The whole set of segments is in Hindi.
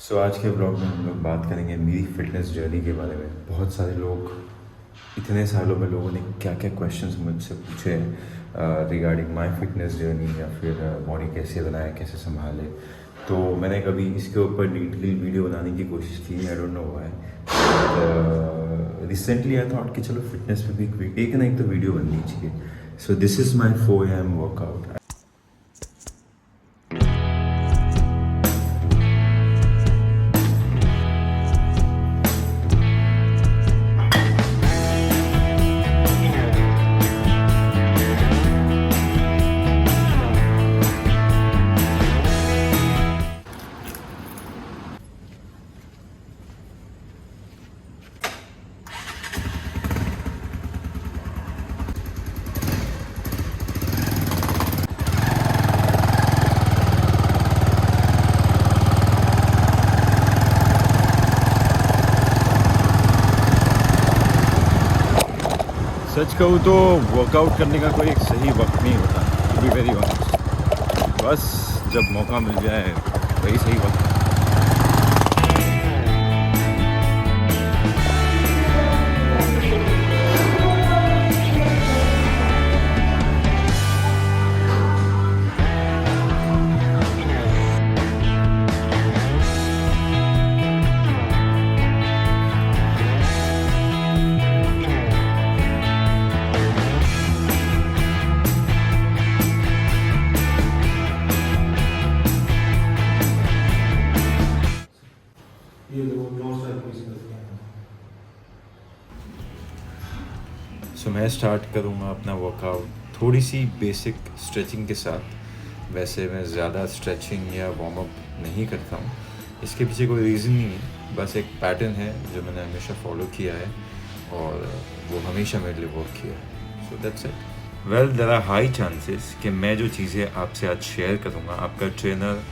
आज के ब्लॉग में हम लोग बात करेंगे मेरी फ़िटनेस जर्नी के बारे में। बहुत सारे लोग, इतने सालों में लोगों ने क्या क्या क्वेश्चंस मुझसे पूछे हैं रिगार्डिंग माय फिटनेस जर्नी या फिर बॉडी कैसे बनाए, कैसे संभाले। तो मैंने कभी इसके ऊपर डिटेल वीडियो बनाने की कोशिश की, I don't know why. Recently I thought कि चलो फिटनेस पे भी एक ना एक तो वीडियो बननी चाहिए। So this is my 4 AM workout. सच कहूँ तो वर्कआउट करने का कोई एक सही वक्त नहीं होता, टू बी वेरी ऑनेस्ट। बस जब मौका मिल जाए वही सही वक्त है। मैं स्टार्ट करूँगा अपना वर्कआउट थोड़ी सी बेसिक स्ट्रेचिंग के साथ। वैसे मैं ज़्यादा स्ट्रेचिंग या वार्म अप नहीं करता हूँ, इसके पीछे कोई रीज़न नहीं है, बस एक पैटर्न है जो मैंने हमेशा फॉलो किया है और वो हमेशा मेरे लिए वर्क किया है। So that's it. Well, there are high chances कि मैं जो चीज़ें आपसे आज शेयर करूँगा, आपका ट्रेनर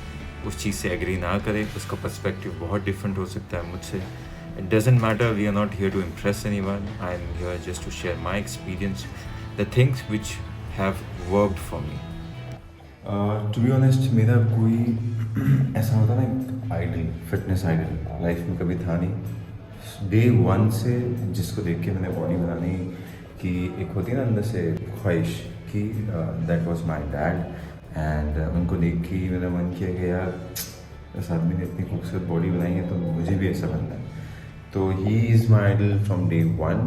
उस चीज़ से एग्री ना करे, उसका पर्सपेक्टिव बहुत डिफरेंट हो सकता है मुझसे। It doesn't matter, we are not here to impress anyone. I am here just to share my experience, the things which have worked for me. To be honest, मेरा कोई ऐसा होता ना आइडल, फिटनेस आइडल लाइफ में कभी था नहीं। डे 1 से जिसको देख के मैंने बॉडी बनाने की एक होती है ना अंदर से ख्वाहिश की, that was my dad. And उनको देख के ही मेरा मन किया कि यार इस आदमी ने इतनी खूबसूरत बॉडी बनाई है तो मुझे भी ऐसा बनना है। तो he is my idol from day 1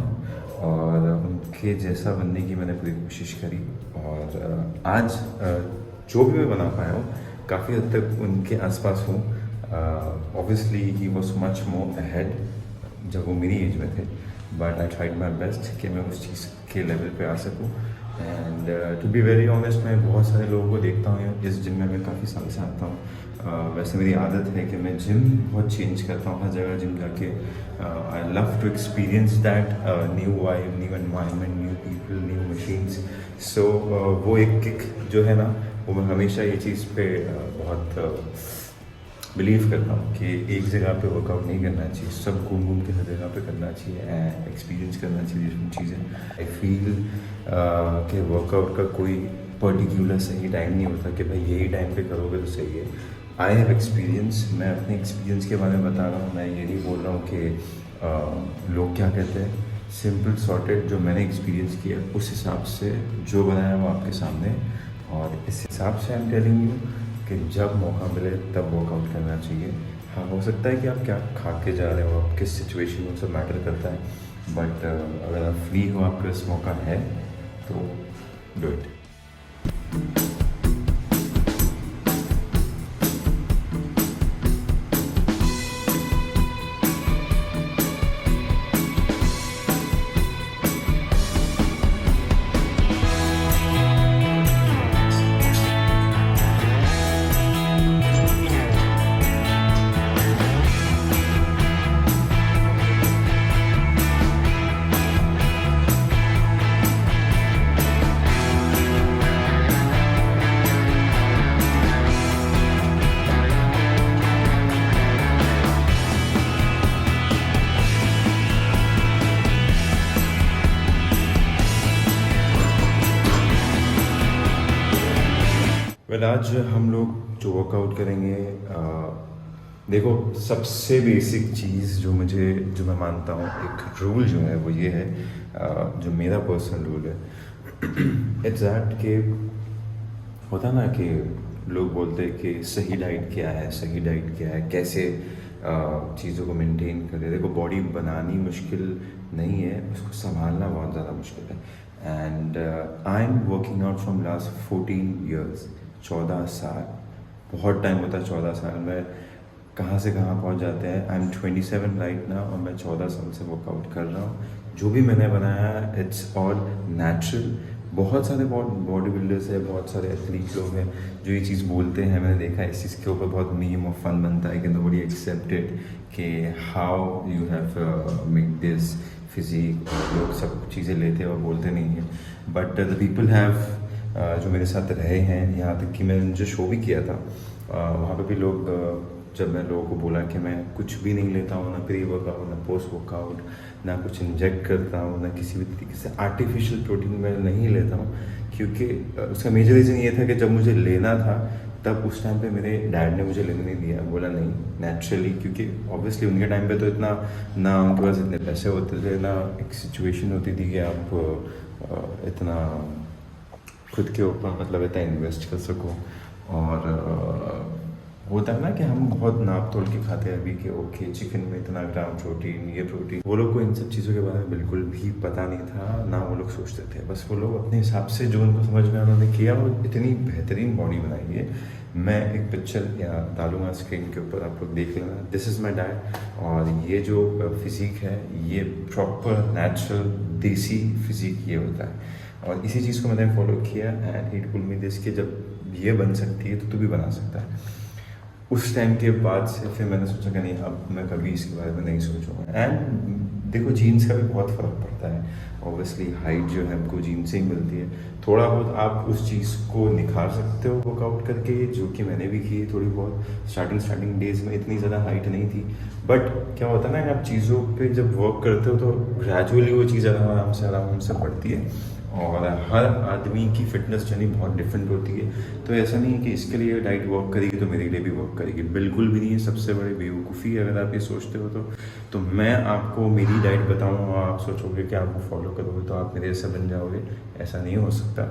और उनके जैसा बनने की मैंने पूरी कोशिश करी। और आज जो भी मैं बना पाया हूँ काफ़ी हद तक उनके आसपास हूँ। Obviously he was much more ahead जब वो मेरी एज में थे, but I tried my best कि मैं उस चीज़ के लेवल पे आ सकूँ। And to be very honest, मैं बहुत सारे लोगों को देखता हूँ इस जिम में, मैं काफ़ी साल से आता हूँ। वैसे मेरी आदत है कि मैं जिम बहुत चेंज करता हूँ, हर जगह जिम जाके I love to experience that new vibe, new environment, new people, new machines. So वो एक किक जो है ना, वो मैं हमेशा ये चीज़ पे बहुत बिलीव करता हूँ कि एक जगह पे वर्कआउट नहीं करना चाहिए, सब घूम घूम के हर जगह पे करना चाहिए, एक्सपीरियंस करना चाहिए डिफरेंट चीज़ें। आई फील कि वर्कआउट का कोई पर्टिकुलर सही टाइम नहीं होता कि भाई यही टाइम पे करोगे तो सही है। आई हैव एक्सपीरियंस, मैं अपने एक्सपीरियंस के बारे में बता रहा हूँ। मैं ये नहीं बोल रहा हूँ कि लोग क्या कहते हैं। सिंपल सॉर्टेड जो मैंने एक्सपीरियंस किया उस हिसाब से जो बनाया वो आपके सामने, और इस हिसाब से आई एम टेलिंग यू कि जब मौका मिले तब वर्कआउट करना चाहिए। हाँ, हो सकता है कि आप क्या खा के जा रहे हो, आप किस सिचुएशन में, सब मैटर करता है, बट अगर आप फ्री हो, आपके पास मौका है तो डू इट। वेल, आज हम लोग जो वर्कआउट करेंगे देखो, सबसे बेसिक चीज़ जो मैं मानता हूँ, एक रूल जो है वो ये है, जो मेरा पर्सनल रूल है, इट्स दैट कि होता ना कि लोग बोलते हैं कि सही डाइट क्या है, सही डाइट क्या है, कैसे चीज़ों को मेंटेन करें। देखो, बॉडी बनानी मुश्किल नहीं है, उसको संभालना बहुत ज़्यादा मुश्किल है। And I am working out from last 14 years, 14 साल। बहुत टाइम होता है 14 साल में, कहाँ से कहाँ पहुँच जाते हैं। आई एम 27 राइट ना, और मैं 14 साल से वर्कआउट कर रहा हूँ। जो भी मैंने बनाया है इट्स ऑल नेचुरल। बहुत सारे बॉडी बिल्डर्स है, बहुत सारे एथलीट लोग हैं जो ये चीज़ बोलते हैं, मैंने देखा है इस चीज़ के ऊपर बहुत मीम और फन बनता है कि नोबडी एक्सेप्टेड कि how you have make this physique, और लोग सब चीज़ें लेते हैं और बोलते नहीं हैं। बट द पीपल हैव जो मेरे साथ रहे हैं, यहाँ तक कि मैंने जो शो भी किया था वहाँ पे भी लोग जब मैं लोगों को बोला कि मैं कुछ भी नहीं लेता हूँ, ना प्री वर्कआउट, ना पोस्ट वर्कआउट, ना कुछ इंजेक्ट करता हूँ, ना किसी भी तरीके से आर्टिफिशियल प्रोटीन मैं नहीं लेता हूँ, क्योंकि उसका मेजर रीज़न ये था कि जब मुझे लेना था तब उस टाइम पे मेरे डैड ने मुझे लेने नहीं दिया। बोला नहीं, नेचुरली, क्योंकि ऑब्वियसली उनके टाइम पे तो इतना ना उनके पास इतने पैसे होते थे, ना एक सिचुएशन होती थी कि आप इतना खुद के ऊपर मतलब इतना इन्वेस्ट कर सको। और होता है ना कि हम बहुत नाप तोल के खाते हैं अभी कि ओके चिकन में इतना ग्राम प्रोटीन, ये प्रोटीन। वो लोग को इन सब चीज़ों के बारे में बिल्कुल भी पता नहीं था, ना वो लोग सोचते थे। बस वो लोग अपने हिसाब से जो उनको समझ में उन्होंने किया, वो इतनी बेहतरीन बॉडी बनाई है। मैं एक पिक्चर या डालूंगा स्क्रीन के ऊपर, आप लोग देख लेना। दिस इज़ माई डाइट, और ये जो फिज़िक है ये प्रॉपर नेचुरल देसी फिज़िक ये होता है। और इसी चीज़ को मैंने फॉलो किया and it told me this कि जब ये बन सकती है तो तू भी बना सकता है। उस टाइम के बाद से फिर मैंने सोचा कि नहीं, अब मैं कभी इसके बारे में नहीं सोचूंगा। एंड देखो, जीन्स का भी बहुत फ़र्क पड़ता है। ऑब्वियसली हाइट जो है हमको जीन से ही मिलती है। थोड़ा बहुत आप उस चीज़ को निखार सकते हो वर्कआउट करके, जो कि मैंने भी की थोड़ी बहुत। स्टार्टिंग डेज में इतनी ज़्यादा हाइट नहीं थी, बट क्या होता है ना, आप चीज़ों पे जब वर्क करते हो तो ग्रेजुअली वो चीज़ आराम से बढ़ती है। और हर आदमी की फ़िटनेस जर्नी बहुत डिफरेंट होती है, तो ऐसा नहीं है कि इसके लिए डाइट वर्क करेगी तो मेरे लिए भी वर्क करेगी, बिल्कुल भी नहीं है। सबसे बड़ी बेवकूफ़ी अगर आप ये सोचते हो तो मैं आपको मेरी डाइट बताऊँ और आप सोचोगे कि आप वो फॉलो करोगे तो आप मेरे जैसा बन जाओगे, ऐसा नहीं हो सकता।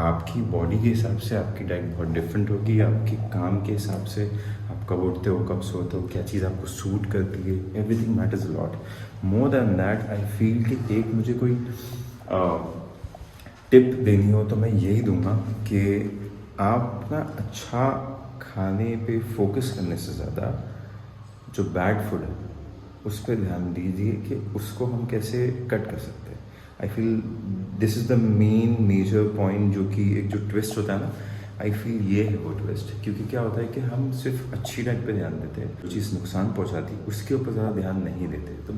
आपकी बॉडी के हिसाब से आपकी डाइट बहुत डिफरेंट होगी, आपके काम के हिसाब से, आप कब उठते हो, कब सोते हो, क्या चीज़ आपको सूट करती है, everything matters a lot. More than that I feel कि एक मुझे कोई टिप देनी हो तो मैं यही दूंगा कि आप ना अच्छा खाने पे फोकस करने से ज़्यादा जो बैड फूड है उस पर ध्यान दीजिए कि उसको हम कैसे कट कर सकते हैं। I feel this is the main major point, जो कि एक जो ट्विस्ट होता है ना, आई फील ये है वो ट्विस्ट। क्योंकि क्या होता है कि हम सिर्फ अच्छी डाइट पे ध्यान देते हैं, जो चीज़ नुकसान पहुंचाती है उसके ऊपर ज़्यादा ध्यान नहीं देते। तो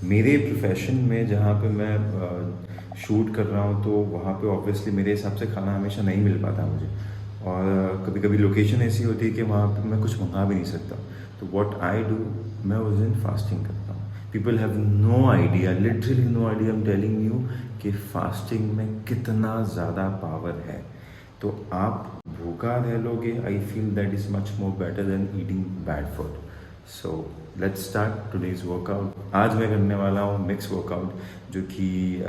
मेरे प्रोफेशन में जहाँ पे मैं शूट कर रहा हूँ तो वहाँ पे ऑब्वियसली मेरे हिसाब से खाना हमेशा नहीं मिल पाता मुझे, और कभी कभी लोकेशन ऐसी होती है कि वहाँ पे मैं कुछ मंगा भी नहीं सकता। तो व्हाट आई डू, मैं उस दिन फास्टिंग करता हूँ। People have no idea, literally no idea, I am telling you कि फास्टिंग में कितना ज़्यादा पावर है। तो आप भूखा रह लोगे, I feel that is much more better than eating bad food. So let's start today's workout. आज मैं करने वाला हूँ मिक्स वर्कआउट, जो कि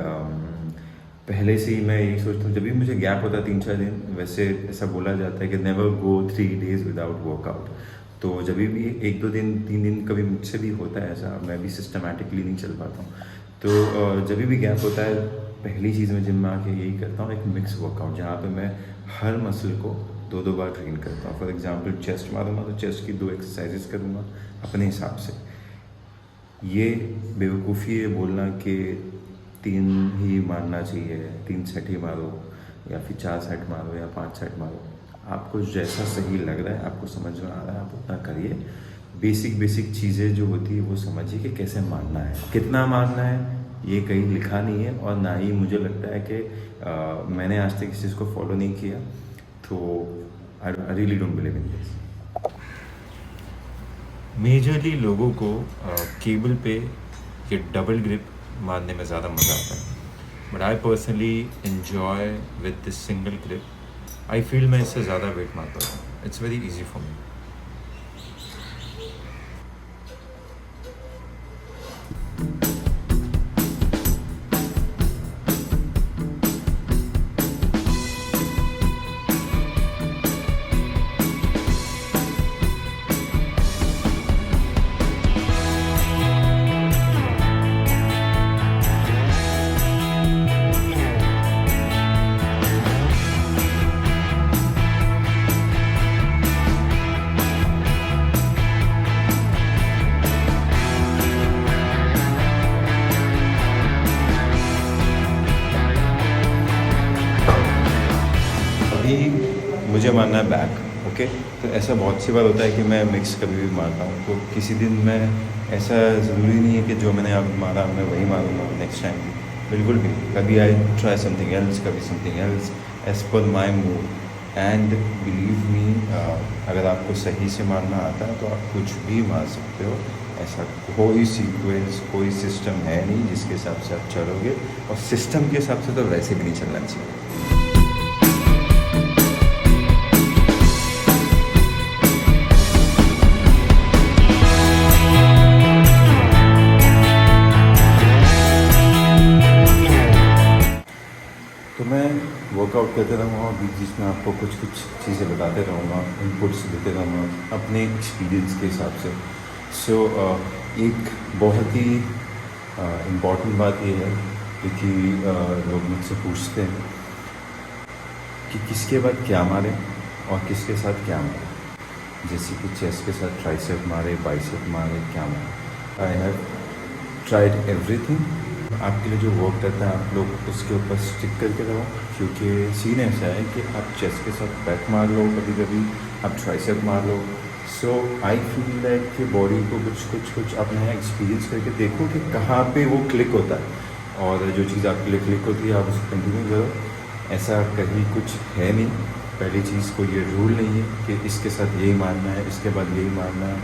पहले से ही मैं यही सोचता हूँ, जब भी मुझे गैप होता है 3-4 दिन, वैसे ऐसा बोला जाता है कि never go 3 days without workout. तो जब भी 1-2 दिन 3 दिन कभी मुझसे भी होता है ऐसा, मैं भी सिस्टमेटिकली नहीं चल पाता हूँ। तो जब भी गैप होता है, पहली चीज़ मैं जिम में आके यही करता हूँ, एक मिक्स वर्कआउट, जहाँ पे मैं हर मसल को 2-2 बार ट्रेन करता हूँ। फॉर एग्जांपल चेस्ट मारूंगा तो चेस्ट की 2 एक्सरसाइजेस करूँगा अपने हिसाब से। ये बेवकूफ़ी है बोलना कि 3 ही मारना चाहिए, 3 सेट ही मारो, या फिर 4 सेट मारो, या 5 सेट मारो। आपको जैसा सही लग रहा है, आपको समझ में आ रहा है, आप उतना करिए। बेसिक चीज़ें जो होती है वो समझिए कि कैसे मारना है, कितना मारना है, ये कहीं लिखा नहीं है। और ना ही मुझे लगता है कि मैंने आज तक इस चीज़ को फॉलो नहीं किया, तो I really don't believe in this. Majorly लोगों को केबल पे ये डबल ग्रिप मारने में ज़्यादा मज़ा आता है, but I personally enjoy with this single grip. I feel मैं इससे ज़्यादा वेट मार पाता हूँ। It's very easy for me. मारना है बैक, ओके। तो ऐसा बहुत सी बार होता है कि मैं मिक्स कभी भी मारता हूँ, तो किसी दिन मैं ऐसा ज़रूरी नहीं है कि जो मैंने अब मारा मैं वही मारूँगा नेक्स्ट टाइम भी, बिल्कुल भी। कभी आई ट्राई समथिंग एल्स, कभी something else as per my mood. And believe me, अगर आपको सही से मारना आता है तो आप कुछ भी मार सकते हो। ऐसा कोई सीक्वेंस, कोई सिस्टम है नहीं जिसके हिसाब से आप चलोगे, और सिस्टम के हिसाब से तो वैसे भी नहीं चलना चाहिए। तो मैं वर्कआउट करते रहूँगा और बीच बीच में आपको कुछ कुछ चीज़ें बताते रहूँगा, इनपुट्स देते रहूँगा अपने एक्सपीरियंस के हिसाब से। सो एक बहुत ही इम्पॉर्टेंट बात ये है कि लोग मुझसे पूछते हैं कि किसके बाद क्या मारे और किसके साथ क्या मारे। जैसे कि चेस्ट के साथ ट्राइसेप मारे, बाइसेप मारे, क्या मारे। I have tried everything. आपके लिए जो वर्क करता है आप लोग उसके ऊपर स्टिक करके रहो, क्योंकि सीन ऐसा है कि आप चेस्ट के साथ बैक मार लो, कभी कभी आप ट्राइसेप मार लो। सो आई फील लाइक कि बॉडी को कुछ अपना एक्सपीरियंस करके देखो कि कहाँ पे वो क्लिक होता है, और जो चीज़ आपके लिए क्लिक होती है आप उसको कंटिन्यू करो। ऐसा कहीं कुछ है नहीं, पहली चीज़ को ये रूल नहीं है कि इसके साथ यही मारना है, इसके बाद यही मारना है,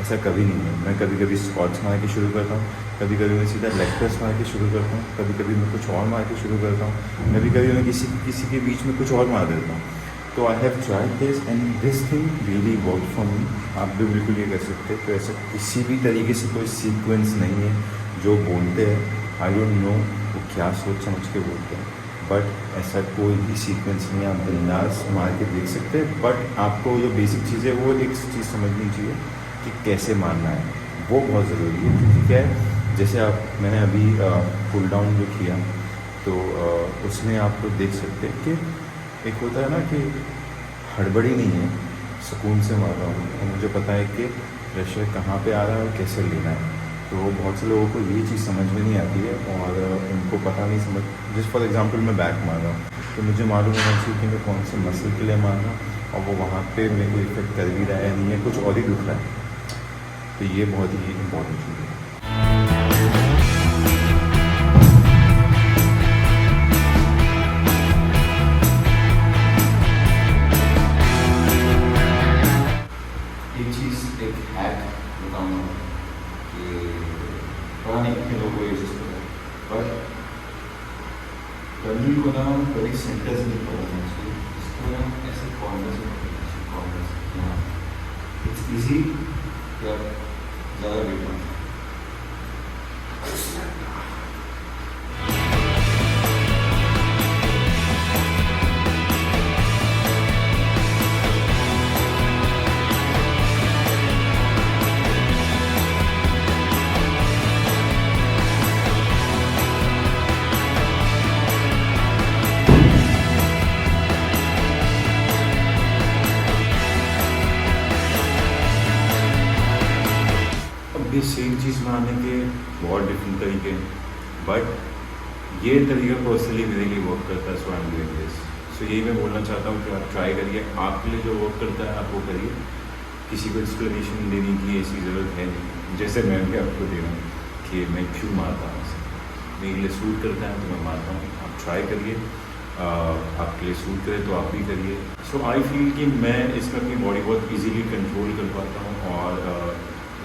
ऐसा कभी नहीं है। मैं कभी कभी स्क्वाट्स मार के शुरू करता हूँ, कभी कभी मैं सीधा लेग प्रेस मार के शुरू करता हूँ, कभी कभी मैं कुछ और मार के शुरू करता हूँ, कभी कभी मैं किसी के बीच में कुछ और मार देता हूँ। तो I have tried this and this thing really work for me. आप भी बिल्कुल ये कर सकते हैं। तो ऐसा किसी भी तरीके से कोई सीक्वेंस नहीं है जो बोलते हैं, आई डोंट नो वो क्या सोच समझ के बोलते हैं, बट ऐसा कोई भी सीक्वेंस नहीं है। आप बिंदास मार के देख सकते हैं, बट आपको जो बेसिक चीज़ है वो एक चीज़ समझनी चाहिए कि कैसे मारना है, वो बहुत ज़रूरी है। क्योंकि क्या है, जैसे मैंने अभी पुल डाउन जो किया, तो उसमें आप लोग देख सकते हैं कि एक होता है ना कि हड़बड़ी नहीं है, सुकून से मार रहा हूँ और मुझे पता है कि प्रेशर कहाँ पे आ रहा है और कैसे लेना है। तो बहुत से लोगों को ये चीज़ समझ में नहीं आती है और उनको पता नहीं समझ। जस्ट फॉर एग्जांपल मैं बैक मार रहा हूँ तो मुझे मालूम होना चाहिए कि मैं कौन से मसल के लिए मार रहा हूँ और वो वहाँ पे मेरे को इफेक्ट कर भी रहा है नहीं है, कुछ और ही दुख रहा है। तो ये बहुत ही इम्पोर्टेंट चीज़ है। एक चीज़, एक हैक बताऊँगा कि पता नहीं कितने लोगों को ये चीज़ पता है, पर कभी को ना कभी सेंटर से नहीं पकड़ना चाहिए, इसको ना ऐसे कॉर्नर से पकड़ना चाहिए, कॉर्नर से। हाँ, इट्स ईजी कि आप ज़्यादा वेट ना। ये सेम चीज़ मारने के बहुत डिफरेंट तरीके हैं, बट ये तरीका पर्सनली मेरे लिए वर्क करता है। So I am doing this. सो यही मैं बोलना चाहता हूँ कि आप ट्राई करिए, आपके लिए जो वर्क करता है आप वो करिए। किसी को एक्सप्लेनेशन देने की ऐसी ज़रूरत है नहीं, जैसे मैं भी आपको दे रहा हूँ कि मैं क्यों मारता हूँ। मेरे लिए सूट करता है तो मैं मारता हूँ। आप ट्राई करिए, आपके लिए सूट करे तो आप भी करिए। सो आई फील कि मैं इसमें अपनी बॉडी बहुत ईजीली कंट्रोल कर पाता हूँ और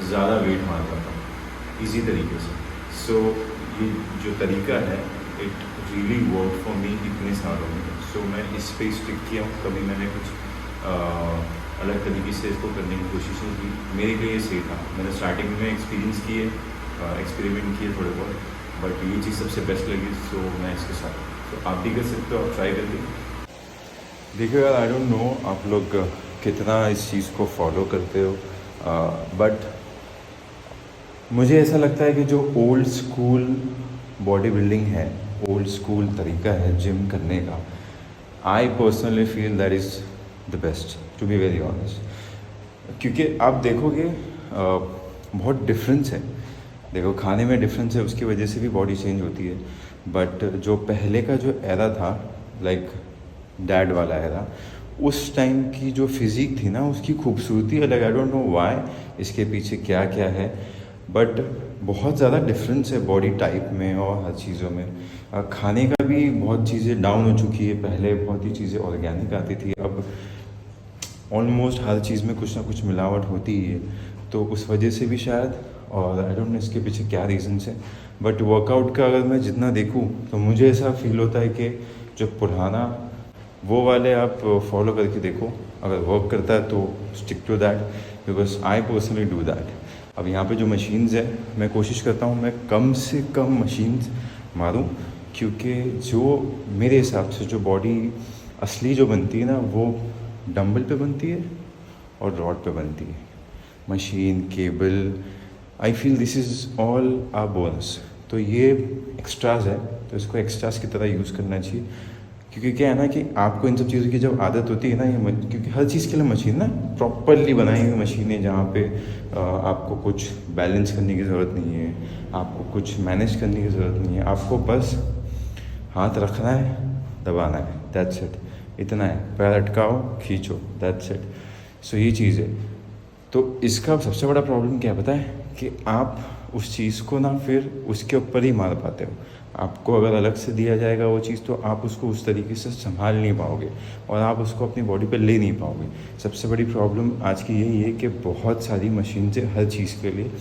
ज़्यादा वेट मार पाता हूँ ईजी तरीके से। सो ये जो तरीका है इट रियली वर्क फॉर मी इतने सालों में। सो मैं इस पे स्टिक किया हूँ, कभी मैंने कुछ अलग तरीके से इसको करने की कोशिश नहीं की। मेरे लिए ये सही था। मैंने स्टार्टिंग में एक्सपीरियंस किए, एक्सपेरिमेंट किए थोड़े बहुत, बट ये चीज़ सबसे बेस्ट लगी। सो मैं इसके साथ, तो आप भी कर सकते हो, आप ट्राई करिए। देखिए यार, आई डोंट नो आप लोग कितना इस चीज़ को फॉलो करते हो, बट मुझे ऐसा लगता है कि जो ओल्ड स्कूल बॉडी बिल्डिंग है, ओल्ड स्कूल तरीका है जिम करने का, I personally feel that is the best, to be very honest. क्योंकि आप देखोगे बहुत डिफरेंस है। देखो, खाने में डिफरेंस है, उसकी वजह से भी बॉडी चेंज होती है। बट जो पहले का जो एरा था, लाइक डैड वाला एरा, उस टाइम की जो फिज़िक थी ना, उसकी खूबसूरती अलग, आई डोंट नो व्हाई, इसके पीछे क्या क्या है, बट बहुत ज़्यादा डिफरेंस है बॉडी टाइप में और हर चीज़ों में। खाने का भी बहुत चीज़ें डाउन हो चुकी है, पहले बहुत ही चीज़ें ऑर्गेनिक आती थी, अब ऑलमोस्ट हर चीज़ में कुछ ना कुछ मिलावट होती ही है, तो उस वजह से भी शायद, और आई डोंट नो इसके पीछे क्या रीज़न्स है। बट वर्कआउट का अगर मैं जितना देखूँ तो मुझे ऐसा फील होता है कि जो पुराना वो वाले आप फॉलो करके देखो, अगर वर्क करता है तो stick to that, because I personally do that. अब यहाँ पे जो मशीन्स है, मैं कोशिश करता हूँ मैं कम से कम मशीन्स मारूँ, क्योंकि जो मेरे हिसाब से जो बॉडी असली जो बनती है ना, वो डंबल पे बनती है और रॉड पे बनती है। Machine, cable, I feel this is all a bonus. तो ये एक्स्ट्राज है, तो इसको एक्स्ट्राज की तरह यूज़ करना चाहिए, क्योंकि क्या है ना कि आपको इन सब चीज़ों की जब आदत होती है ना, ये क्योंकि हर चीज़ के लिए मशीन ना प्रॉपरली बनाई हुई मशीन है, जहाँ पे आपको कुछ बैलेंस करने की ज़रूरत नहीं है, आपको कुछ मैनेज करने की ज़रूरत नहीं है, आपको बस हाथ रखना है, दबाना है, दैट्स इट, इतना है, पैर अटकाओ, खींचो, दैट्स इट। सो ये चीज़ है। तो इसका सबसे बड़ा प्रॉब्लम क्या पता है, कि आप उस चीज़ को ना फिर उसके ऊपर ही मार पाते हो। आपको अगर अलग से दिया जाएगा वो चीज़, तो आप उसको उस तरीके से संभाल नहीं पाओगे और आप उसको अपनी बॉडी पे ले नहीं पाओगे। सबसे बड़ी प्रॉब्लम आज की यही है कि बहुत सारी मशीन है हर चीज़ के लिए,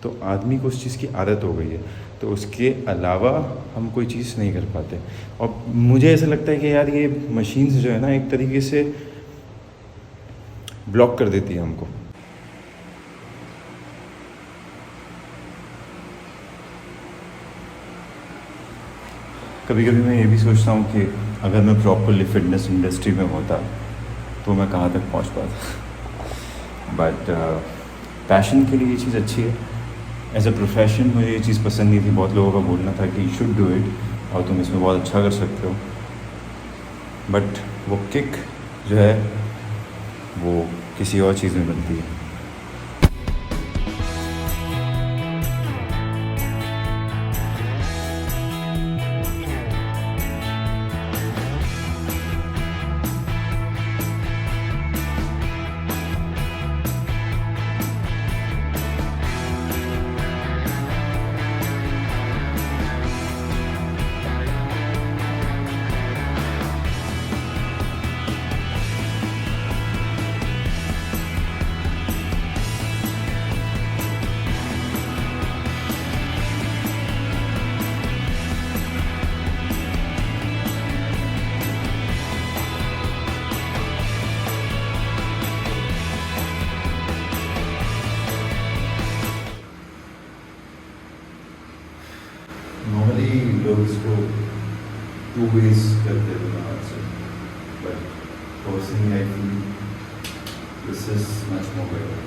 तो आदमी को उस चीज़ की आदत हो गई है, तो उसके अलावा हम कोई चीज़ नहीं कर पाते। और मुझे ऐसा लगता है कि यार ये मशीन्स जो है ना, एक तरीके से ब्लॉक कर देती है हमको। कभी कभी मैं ये भी सोचता हूँ कि अगर मैं प्रॉपरली फिटनेस इंडस्ट्री में होता तो मैं कहाँ तक पहुँच पाता। बट पैशन के लिए ये चीज़ अच्छी है, एज अ प्रोफेशन मुझे ये चीज़ पसंद नहीं थी। बहुत लोगों का बोलना था कि यू शुड डू इट और तुम इसमें बहुत अच्छा कर सकते हो, बट वो किक जो है वो किसी और चीज़ में बनती है। नॉर्मली लोग इसको 2 वेज करते हैं बाहर से, but personally I feel this is much more better.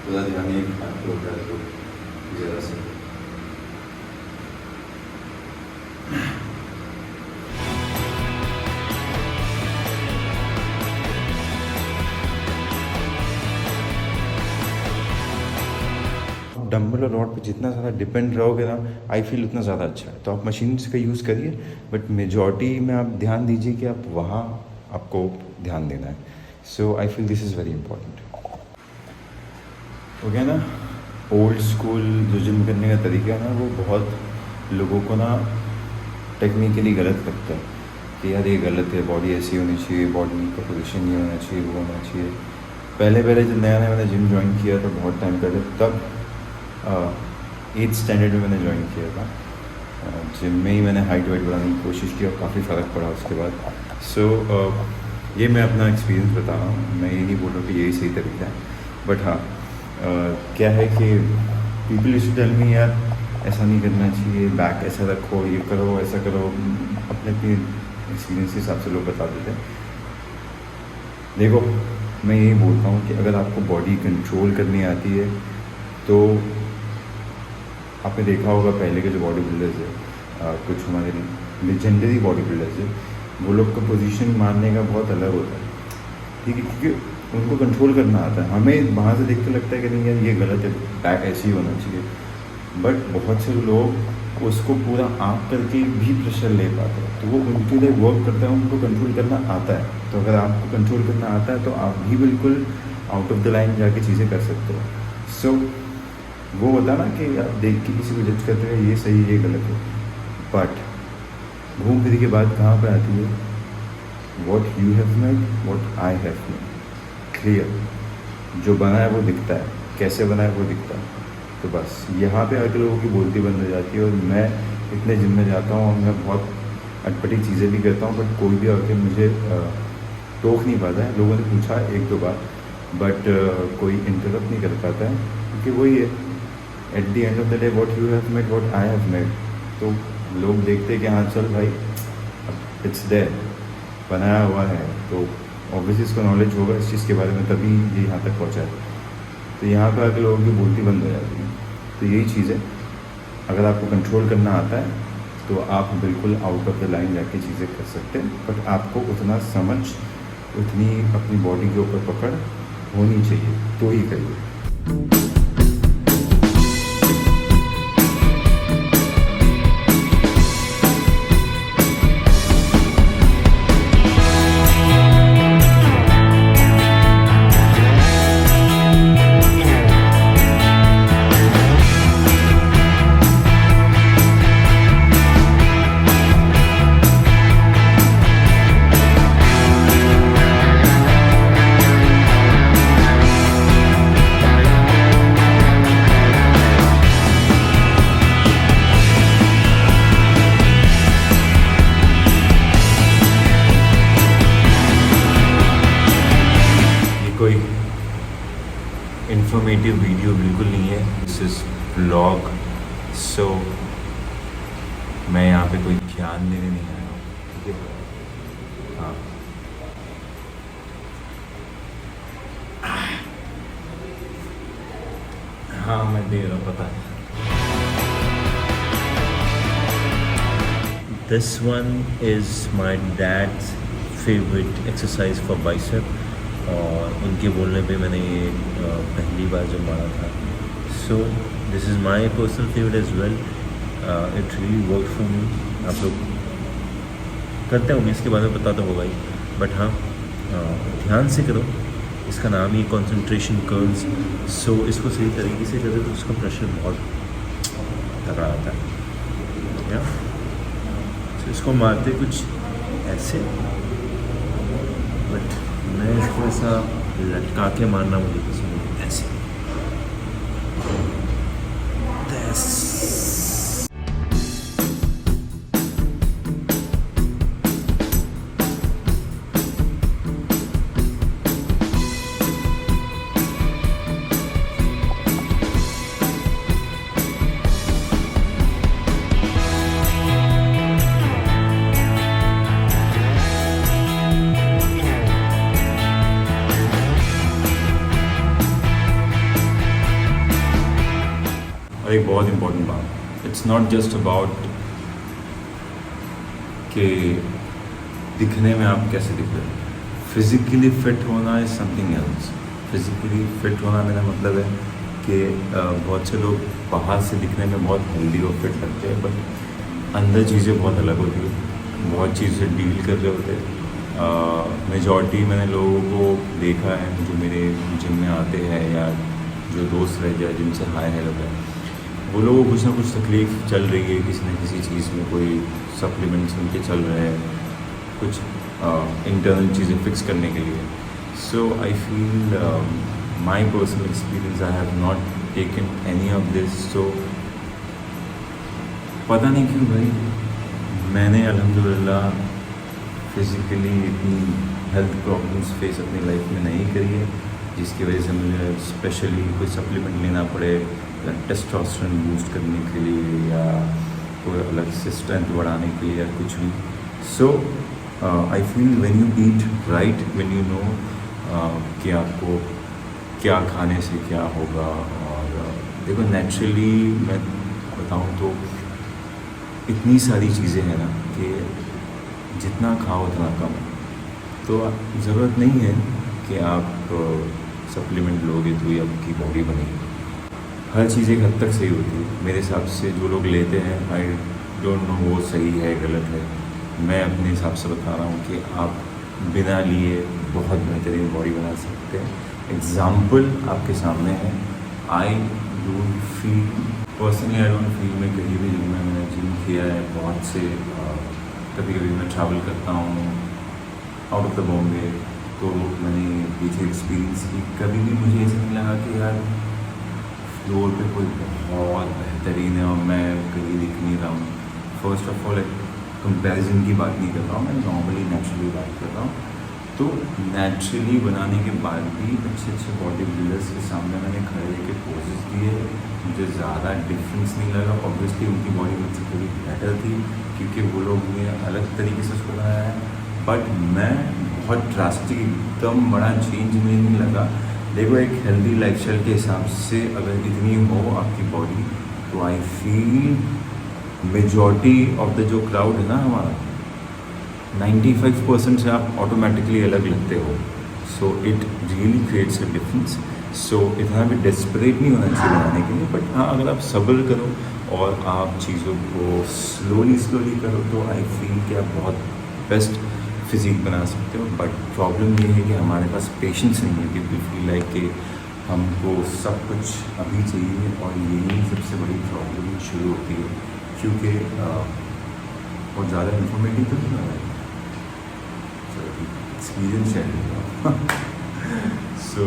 ज़्यादा ध्यान एक हाथ पे होता है तो ज़रा से डंबल और रॉड पे जितना ज़्यादा डिपेंड रहोगे ना, आई फील उतना ज़्यादा अच्छा है। तो आप मशीन्स का यूज़ करिए, बट मेजॉरिटी में आप ध्यान दीजिए कि आप वहाँ आपको ध्यान देना है। So I feel this is very important. हो गया ना, ओल्ड स्कूल जो जिम करने का तरीका है ना, वो बहुत लोगों को ना टेक्निकली गलत लगता है कि यार ये गलत है, बॉडी ऐसी होनी चाहिए, बॉडी का पोजीशन ये होना चाहिए, वो होना चाहिए। पहले पहले जब नया नया मैंने जिम ज्वाइन किया था बहुत टाइम पहले, तब 8th स्टैंडर्ड में मैंने ज्वाइन किया था। जिम में ही मैंने हाइट वाइट बढ़ाने की कोशिश की और काफ़ी फ़र्क पड़ा उसके बाद। सो ये मैं अपना एक्सपीरियंस बता रहा हूँ, मैं ये नहीं बोल रहा कि यही सही तरीका है, बट हाँ क्या है कि people used to tell me यार ऐसा नहीं करना चाहिए, बैक ऐसा रखो, ये करो, ऐसा करो, अपने अपने एक्सपीरियंस के हिसाब से लोग बता देते हैं। देखो मैं यही बोलता हूँ कि अगर आपको बॉडी कंट्रोल करनी आती है तो आपने देखा होगा पहले के जो बॉडी बिल्डर्स है, कुछ हमारे लेजेंडरी बॉडी बिल्डर्स है, वो लोग का पोजीशन मारने का बहुत अलग होता है, ठीक है, क्योंकि उनको कंट्रोल करना आता है। हमें वहाँ से देख के लगता है कि नहीं यार ये गलत है, बैक ऐसे ही होना चाहिए, बट बहुत से लोग उसको पूरा आँख करके भी प्रेशर ले पाते हैं, तो वो उनके लिए वर्क करता है, उनको कंट्रोल करना आता है। तो अगर आपको कंट्रोल करना आता है तो आप भी बिल्कुल आउट ऑफ द लाइन जाके चीज़ें कर सकते हो। सो वो होता है ना कि आप देख के किसी को जज करते हो ये सही ये गलत है, बट घूम फिर के बात कहाँ पर आती है, what you have made what I have made, clear. जो बना है वो दिखता है, कैसे बना है वो दिखता है। तो बस यहाँ पे आके लोगों की बोलती बंद हो जाती है। और मैं इतने जिम में जाता हूँ और मैं बहुत अटपटी चीज़ें भी करता हूँ, बट कोई भी आके मुझे टोक नहीं पाता है। लोगों ने पूछा एक दो बार, बट कोई इंटरप्ट नहीं कर पाता है, क्योंकि वही है, at the end of the day what you have made what I have made. तो लोग देखते हैं कि हाँ चल भाई इट्स देयर, बनाया हुआ है, तो ऑब्वियसली इसको नॉलेज होगा इस चीज़ के बारे में, तभी ये यहाँ तक पहुँचा है। तो यहाँ पर आके लोगों की बोलती बंद हो जाती है। तो यही चीज़ है, अगर आपको कंट्रोल करना आता है तो आप बिल्कुल आउट ऑफ द लाइन जाके चीज़ें कर सकते हैं, बट आपको उतना समझ, उतनी अपनी बॉडी के ऊपर पकड़ होनी चाहिए, तो ही करिए। कोई इन्फॉर्मेटिव वीडियो बिल्कुल नहीं है, दिस इज़ व्लॉग। सो मैं यहाँ पे कोई ज्ञान देने नहीं आया हूँ, ठीक है। हाँ, हाँ मैं दे रहा हूँ, पता है। This one is my dad's favourite exercise for bicep, और उनके बोलने पे मैंने ये पहली बार जब मारा था। So this is my personal favourite as well, it really work for me. आप लोग करते होंगे, इसके बारे में पता तो होगा ही, बट हाँ ध्यान से करो। इसका नाम ही कंसंट्रेशन कर्ल्स। सो इसको सही तरीके से करो तो उसका प्रेशर बहुत तगड़ा आता है या। सो इसको मारते कुछ ऐसे, बट मैं इसको ऐसा लटका के मारना मुझे पसंद है, ऐसे। और एक बहुत इम्पोर्टेंट बात, इट्स नॉट जस्ट अबाउट कि दिखने में आप कैसे दिख रहे हो। फिज़िकली फिट होना is something else. Physically fit होना मेरा मतलब है कि बहुत से लोग बाहर से दिखने में बहुत हेल्दी और फिट लगते हैं, बट अंदर चीज़ें बहुत अलग होती है, बहुत चीज़ें डील कर रहे होते हैं। मेजॉरिटी मैंने लोगों को देखा है जो मेरे जिम में आते हैं या जो दोस्त रह जाए जिनसे हाय हेलो है, वो लोगों को कुछ ना कुछ तकलीफ़ चल रही है किसी न किसी चीज़ में, कोई सप्लीमेंट्स उनके चल रहे हैं, कुछ इंटरनल चीज़ें फिक्स करने के लिए। So I feel my personal experience, I have not taken any of this. So पता नहीं क्यों भाई मैंने अल्हम्दुलिल्लाह फिज़िकली इतनी हेल्थ प्रॉब्लम्स फेस अपनी लाइफ में नहीं करी है, जिसकी वजह से मुझे स्पेशली कोई सप्लीमेंट लेना पड़े टेस्टोस्टेरोन बूस्ट करने के लिए या कोई अलग से स्ट्रेंथ बढ़ाने के लिए या कुछ भी। So I feel when you eat right, when you know कि आपको क्या खाने से क्या होगा। और देखो नेचुरली मैं बताऊँ तो इतनी सारी चीज़ें हैं ना कि जितना खाओ उतना कम, तो ज़रूरत नहीं है कि आप सप्लीमेंट लोगे तो ही आपकी बॉडी बनेगी। हर चीज़ एक हद तक सही होती है मेरे हिसाब से। जो लोग लेते हैं आई डोंट नो वो सही है गलत है, मैं अपने हिसाब से बता रहा हूँ कि आप बिना लिए बहुत बेहतरीन बॉडी बना सकते हैं। एग्ज़ाम्पल आपके सामने है। I don't feel personally, I don't feel मैं कहीं भी जिम में मैंने जिम किया है बहुत से, कभी कभी मैं ट्रैवल करता हूँ आउट ऑफ द बॉम्बे, तो मैंने ये चीज़ एक्सपीरियंस की। कभी भी मुझे ऐसा नहीं लगा कि यार फ्लोर पे कोई बहुत बेहतरीन है और मैं कहीं दिख नहीं रहा हूँ। फर्स्ट ऑफ ऑल कंपैरिजन की बात नहीं कर रहा हूँ मैं, नॉर्मली नेचुरली बात कर रहा हूँ। तो नेचुरली बनाने के बाद भी अच्छे अच्छे बॉडी बिल्डर्स के सामने मैंने खड़े होकर पोजेस दिए, मुझे ज़्यादा डिफरेंस नहीं लगा। ऑब्वियसली उनकी बॉडी मुझसे थोड़ी बेटर थी क्योंकि वो लोग ने अलग तरीके से उसको बनाया है, बट मैं बहुत ड्रास्टिक एकदम बड़ा चेंज मुझे नहीं लगा। देखो एक हेल्दी लाइफस्टाइल के हिसाब से अगर इतनी हो आपकी बॉडी, तो I feel majority of the जो क्राउड है ना हमारा, 95% से आप ऑटोमेटिकली अलग लगते हो। So it really creates a difference. So इतना भी डेस्परेट नहीं होना चाहिए बनाने के लिए, बट हाँ अगर आप सब्र करो और आप चीज़ों को स्लोली करो तो आई फील कि आप बहुत बेस्ट फिज़िक बना सकते हो। बट प्रॉब्लम ये है कि हमारे पास पेशेंस नहीं है। पीपल फील लाइक कि हमको सब कुछ अभी चाहिए, और यही सबसे बड़ी प्रॉब्लम शुरू होती है क्योंकि बहुत ज़्यादा इन्फॉर्मेटिव तो नहीं हो रहा है, एक्सपीरियंस शेयर सो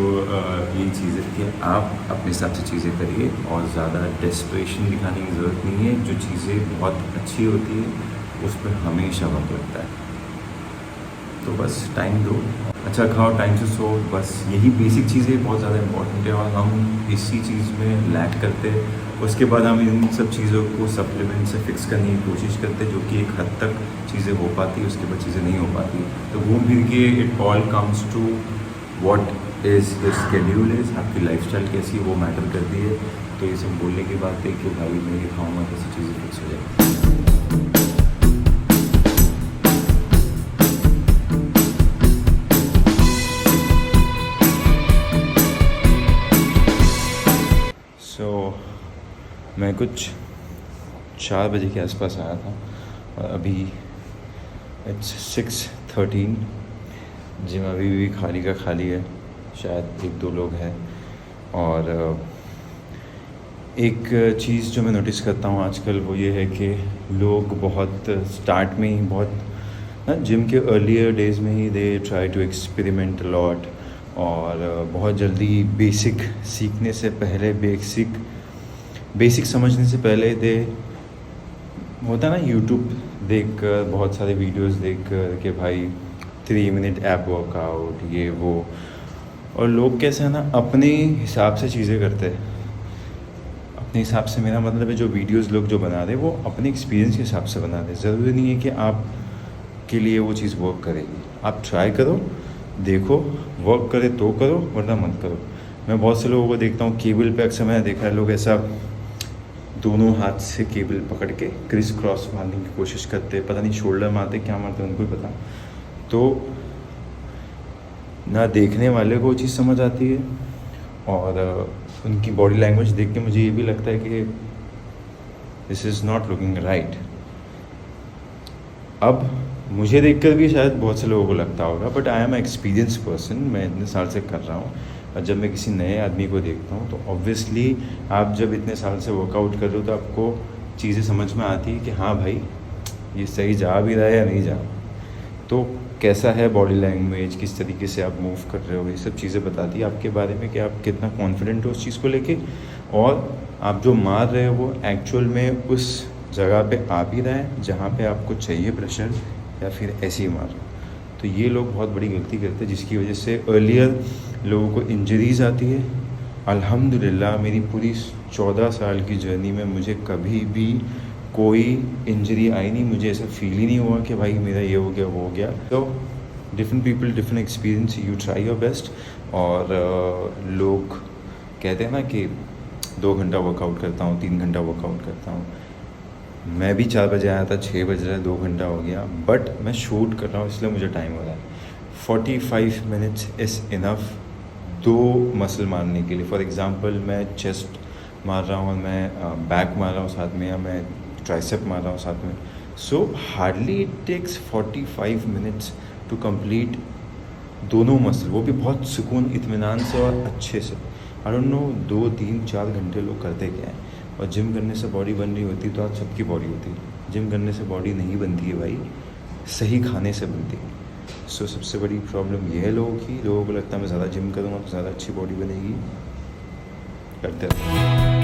यही चीज़ है कि आप अपने हिसाब से चीज़ें करिए और ज़्यादा डेस्परेशन दिखाने की ज़रूरत नहीं है। जो चीज़ें बहुत अच्छी होती है उस पर हमेशा वक्त लगता है, तो बस टाइम दो, अच्छा खाओ, टाइम से सो, बस यही बेसिक चीज़ें बहुत ज़्यादा इंपॉर्टेंट है। और हम इसी चीज़ में लैक करते हैं, उसके बाद हम इन सब चीज़ों को सप्लीमेंट से फिक्स करने की कोशिश करते हैं, जो कि एक हद तक चीज़ें हो पाती है, उसके बाद चीज़ें नहीं हो पाती। तो घूम फिर के it all comes to what is the schedule is, आपकी लाइफस्टाइल कैसी है वो मैटर करती है। तो ये सब बोलने की बात है कि भाई मैं ये खाऊँगा कैसी चीज़ें फिक्स हो जाएगी। मैं कुछ 4 बजे के आसपास आया था और अभी इट्स 6:13। जिम अभी भी खाली का खाली है, शायद 1-2 लोग हैं। और एक चीज़ जो मैं नोटिस करता हूँ आजकल वो ये है कि लोग बहुत स्टार्ट में ही बहुत जिम के अर्लियर डेज़ में ही they try to experiment lot, और बहुत जल्दी बेसिक सीखने से पहले बेसिक समझने से पहले दे होता है ना यूट्यूब देख कर, बहुत सारे वीडियोस देख कर कि भाई 3 मिनट ऐप वर्कआउट ये वो, और लोग कैसे है ना अपने हिसाब से चीज़ें करते हैं। अपने हिसाब से मेरा मतलब है जो वीडियोस लोग जो बना रहे हैं वो अपने एक्सपीरियंस के हिसाब से बना रहे हैं। ज़रूरी नहीं है कि आप के लिए वो चीज़ वर्क करेगी। आप ट्राई करो, देखो, वर्क करे तो करो वरना मत करो। मैं बहुत से लोगों को देखता हूँ केबल पे, अक्सर मैंने देखा है लोग ऐसा दोनों हाथ से केबल पकड़ के क्रिस क्रॉस मारने की कोशिश करते, पता नहीं शोल्डर मारते क्या मारते उनको ही पता। तो ना देखने वाले को वो चीज़ समझ आती है, और उनकी बॉडी लैंग्वेज देख के मुझे ये भी लगता है कि this is not looking right. अब मुझे देखकर भी शायद बहुत से लोगों को लगता होगा, but I am experience person, मैं इतने साल से कर रहा हूँ। और जब मैं किसी नए आदमी को देखता हूँ तो ऑब्वियसली आप जब इतने साल से वर्कआउट कर रहे हो तो आपको चीज़ें समझ में आती है कि हाँ भाई ये सही जा भी रहा है या नहीं जा रहा। तो कैसा है बॉडी लैंग्वेज, किस तरीके से आप मूव कर रहे हो, ये सब चीज़ें बताती है आपके बारे में कि आप कितना कॉन्फिडेंट हो उस चीज़ को लेके, और आप जो मार रहे हो वो एक्चुअल में उस जगह पे आ भी रहा है जहाँ पे आपको चाहिए प्रेशर, या फिर ऐसे ही मार। तो ये लोग बहुत बड़ी गलती करते हैं जिसकी वजह से अर्लियर लोगों को इंजरीज़ आती है। अल्हम्दुलिल्लाह मेरी पूरी 14 साल की जर्नी में मुझे कभी भी कोई इंजरी आई नहीं, मुझे ऐसा फील ही नहीं हुआ कि भाई मेरा ये हो गया वो हो गया। तो different people different experience, you try your best. और लोग कहते हैं ना कि 2 घंटा वर्कआउट करता हूँ, 3 घंटा वर्कआउट करता हूँ। मैं भी 4 बजे आया था, 6 बज रहा है, 2 घंटा हो गया, बट मैं शूट कर रहा हूँ इसलिए मुझे टाइम हो रहा है। 45 मिनट्स इज़ इनफ 2 मसल मारने के लिए। फॉर एग्ज़ाम्पल मैं चेस्ट मार रहा हूँ और मैं बैक मार रहा हूँ साथ में, या मैं ट्राइसेप मार रहा हूँ साथ में. So hardly it takes 45 minutes to complete दोनों मसल, वो भी बहुत सुकून इत्मीनान से और अच्छे से. आई डोंट नो 2 3 4 घंटे लोग करते क्या हैं. और जिम करने से बॉडी बन रही होती तो आज सबकी बॉडी होती. जिम करने से बॉडी नहीं बनती है भाई, सही खाने से बनती है. सो सबसे बड़ी प्रॉब्लम ये है लोगों की. लोगों को लगता है मैं ज़्यादा जिम करूँगा तो ज़्यादा अच्छी बॉडी बनेगी. करते रहो.